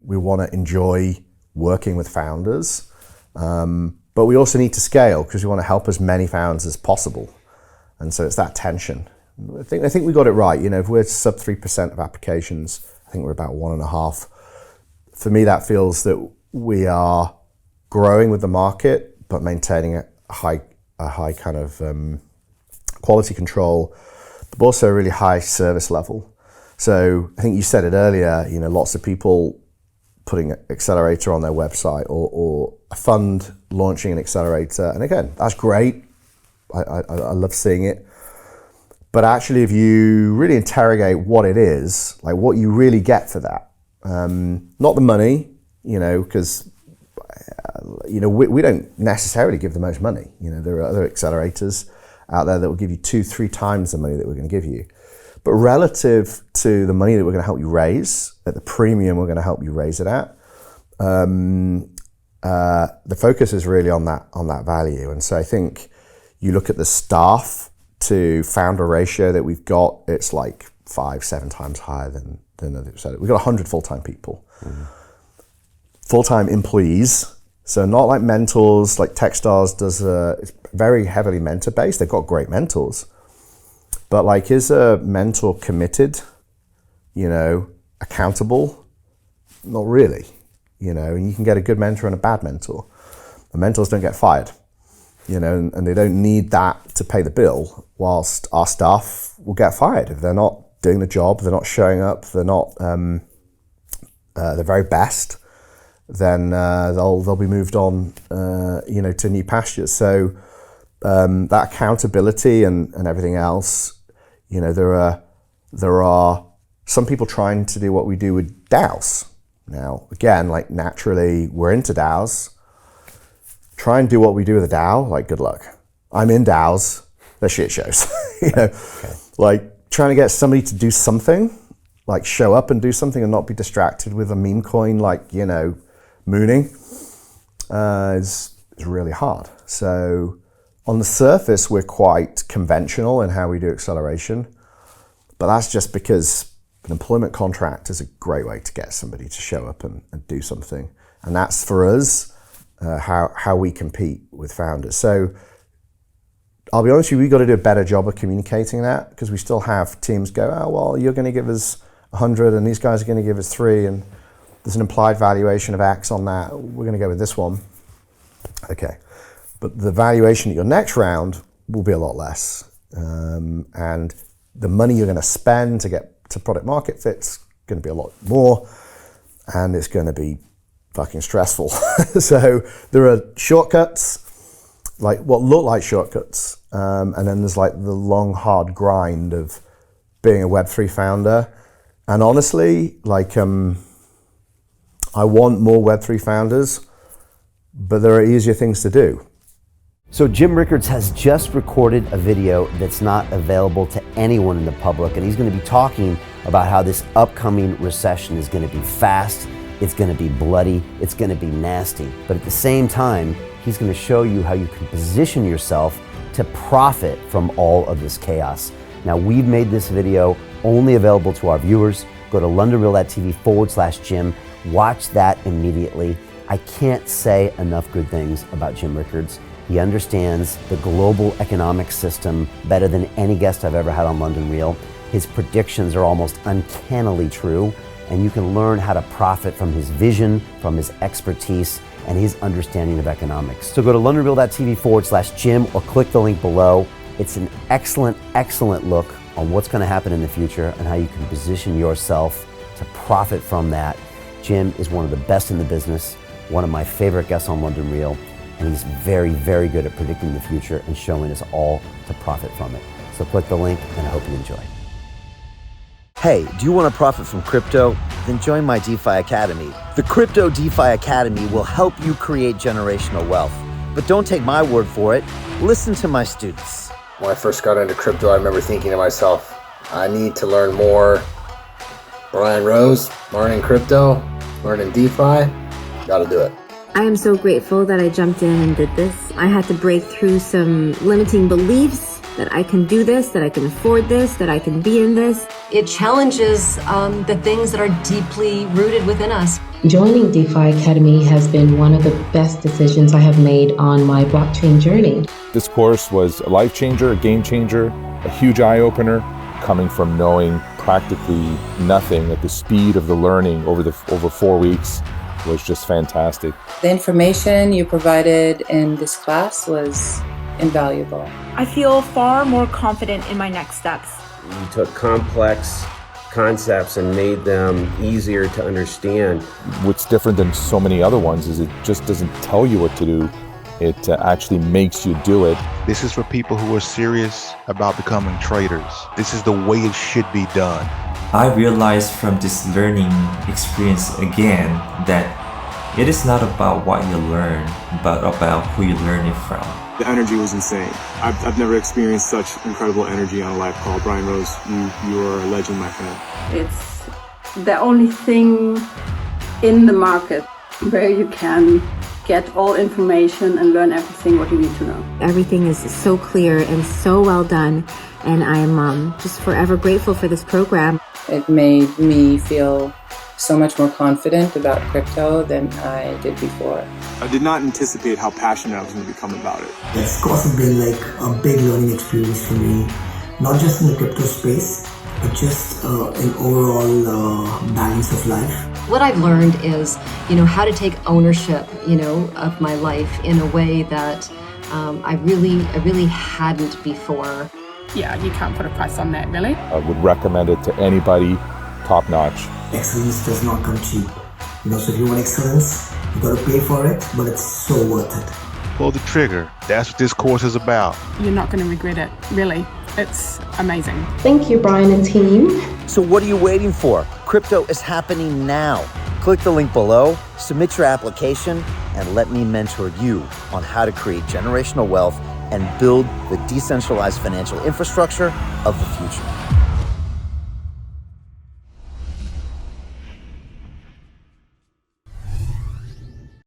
We want to enjoy working with founders. But we also need to scale because we want to help as many founders as possible. And so it's that tension. I think we got it right. If we're sub 3% of applications, I think we're about 1.5%. For me, that feels that we are growing with the market, but maintaining a high kind of quality control, but also a really high service level. So I think you said it earlier, lots of people putting an accelerator on their website or a fund launching an accelerator. And again, that's great. I love seeing it. But actually, if you really interrogate what it is, like what you really get for that, not the money, because we don't necessarily give the most money. There are other accelerators out there that will give you 2-3 times the money that we're going to give you. But relative to the money that we're going to help you raise, at the premium we're going to help you raise it at, the focus is really on that value. And so I think you look at the staff to founder ratio that we've got, it's like 5-7 times higher than other. So we've got 100 full-time people, full-time employees. So not like mentors, like Techstars does. It's very heavily mentor-based. They've got great mentors. But like, is a mentor committed, accountable? Not really, and you can get a good mentor and a bad mentor. The mentors don't get fired, and they don't need that to pay the bill, whilst our staff will get fired if they're not doing the job, they're not showing up, they're not the very best, then they'll be moved on, to new pastures. So that accountability and everything else, there are some people trying to do what we do with DAOs. Now, again, like naturally, we're into DAOs. Try and do what we do with a DAO, like good luck. I'm in DAOs, they're shit shows. Okay. Like trying to get somebody to do something, like show up and do something and not be distracted with a meme coin, like, mooning, is really hard. So on the surface, we're quite conventional in how we do acceleration, but that's just because an employment contract is a great way to get somebody to show up and do something. And that's for us, how we compete with founders. So I'll be honest with you, we've got to do a better job of communicating that, because we still have teams go, oh, well, you're going to give us 100 and these guys are going to give us 3 and there's an implied valuation of X on that. We're going to go with this one. Okay. But the valuation at your next round will be a lot less. And the money you're going to spend to get to product market fit's going to be a lot more. And it's going to be fucking stressful. So there are shortcuts, like what look like shortcuts. And then there's like the long, hard grind of being a Web3 founder. And honestly, like, I want more Web3 founders, but there are easier things to do. So Jim Rickards has just recorded a video that's not available to anyone in the public, and he's going to be talking about how this upcoming recession is going to be fast, it's going to be bloody, it's going to be nasty. But at the same time, he's going to show you how you can position yourself to profit from all of this chaos. Now, we've made this video only available to our viewers. Go to londonreal.tv/Jim. Watch that immediately. I can't say enough good things about Jim Rickards. He understands the global economic system better than any guest I've ever had on London Real. His predictions are almost uncannily true, and you can learn how to profit from his vision, from his expertise, and his understanding of economics. So go to londonreal.tv/Jim or click the link below. It's an excellent, excellent look on what's going to happen in the future and how you can position yourself to profit from that. Jim is one of the best in the business, one of my favorite guests on London Real, and he's very, very good at predicting the future and showing us all to profit from it. So click the link, and I hope you enjoy. Hey, do you want to profit from crypto? Then join my DeFi Academy. The Crypto DeFi Academy will help you create generational wealth. But don't take my word for it. Listen to my students. When I first got into crypto, I remember thinking to myself, I need to learn more. Brian Rose, learning crypto, learning DeFi, gotta do it. I am so grateful that I jumped in and did this. I had to break through some limiting beliefs that I can do this, that I can afford this, that I can be in this. It challenges the things that are deeply rooted within us. Joining DeFi Academy has been one of the best decisions I have made on my blockchain journey. This course was a life changer, a game changer, a huge eye-opener, coming from knowing practically nothing at the speed of the learning over 4 weeks was just fantastic. The information you provided in this class was invaluable. I feel far more confident in my next steps. You took complex concepts and made them easier to understand. What's different than so many other ones is it just doesn't tell you what to do. It actually makes you do it. This is for people who are serious about becoming traders. This is the way it should be done. I realized from this learning experience again that it is not about what you learn, but about who you learn it from. The energy was insane. I've never experienced such incredible energy on a live call. Brian Rose, you are a legend, my friend. It's the only thing in the market where you can get all information and learn everything what you need to know. Everything is so clear and so well done, and I am just forever grateful for this program. It made me feel so much more confident about crypto than I did before. I did not anticipate how passionate I was going to become about it. This course has been like a big learning experience for me, not just in the crypto space, but just an overall balance of life. What I've learned is, how to take ownership, of my life in a way that I really hadn't before. Yeah, you can't put a price on that, really. I would recommend it to anybody, top notch. Excellence does not come cheap. So if you want excellence, you got to pay for it, but it's so worth it. Pull the trigger. That's what this course is about. You're not going to regret it, really. It's amazing. Thank you, Brian and team. So what are you waiting for? Crypto is happening now. Click the link below, submit your application, and let me mentor you on how to create generational wealth and build the decentralized financial infrastructure of the future.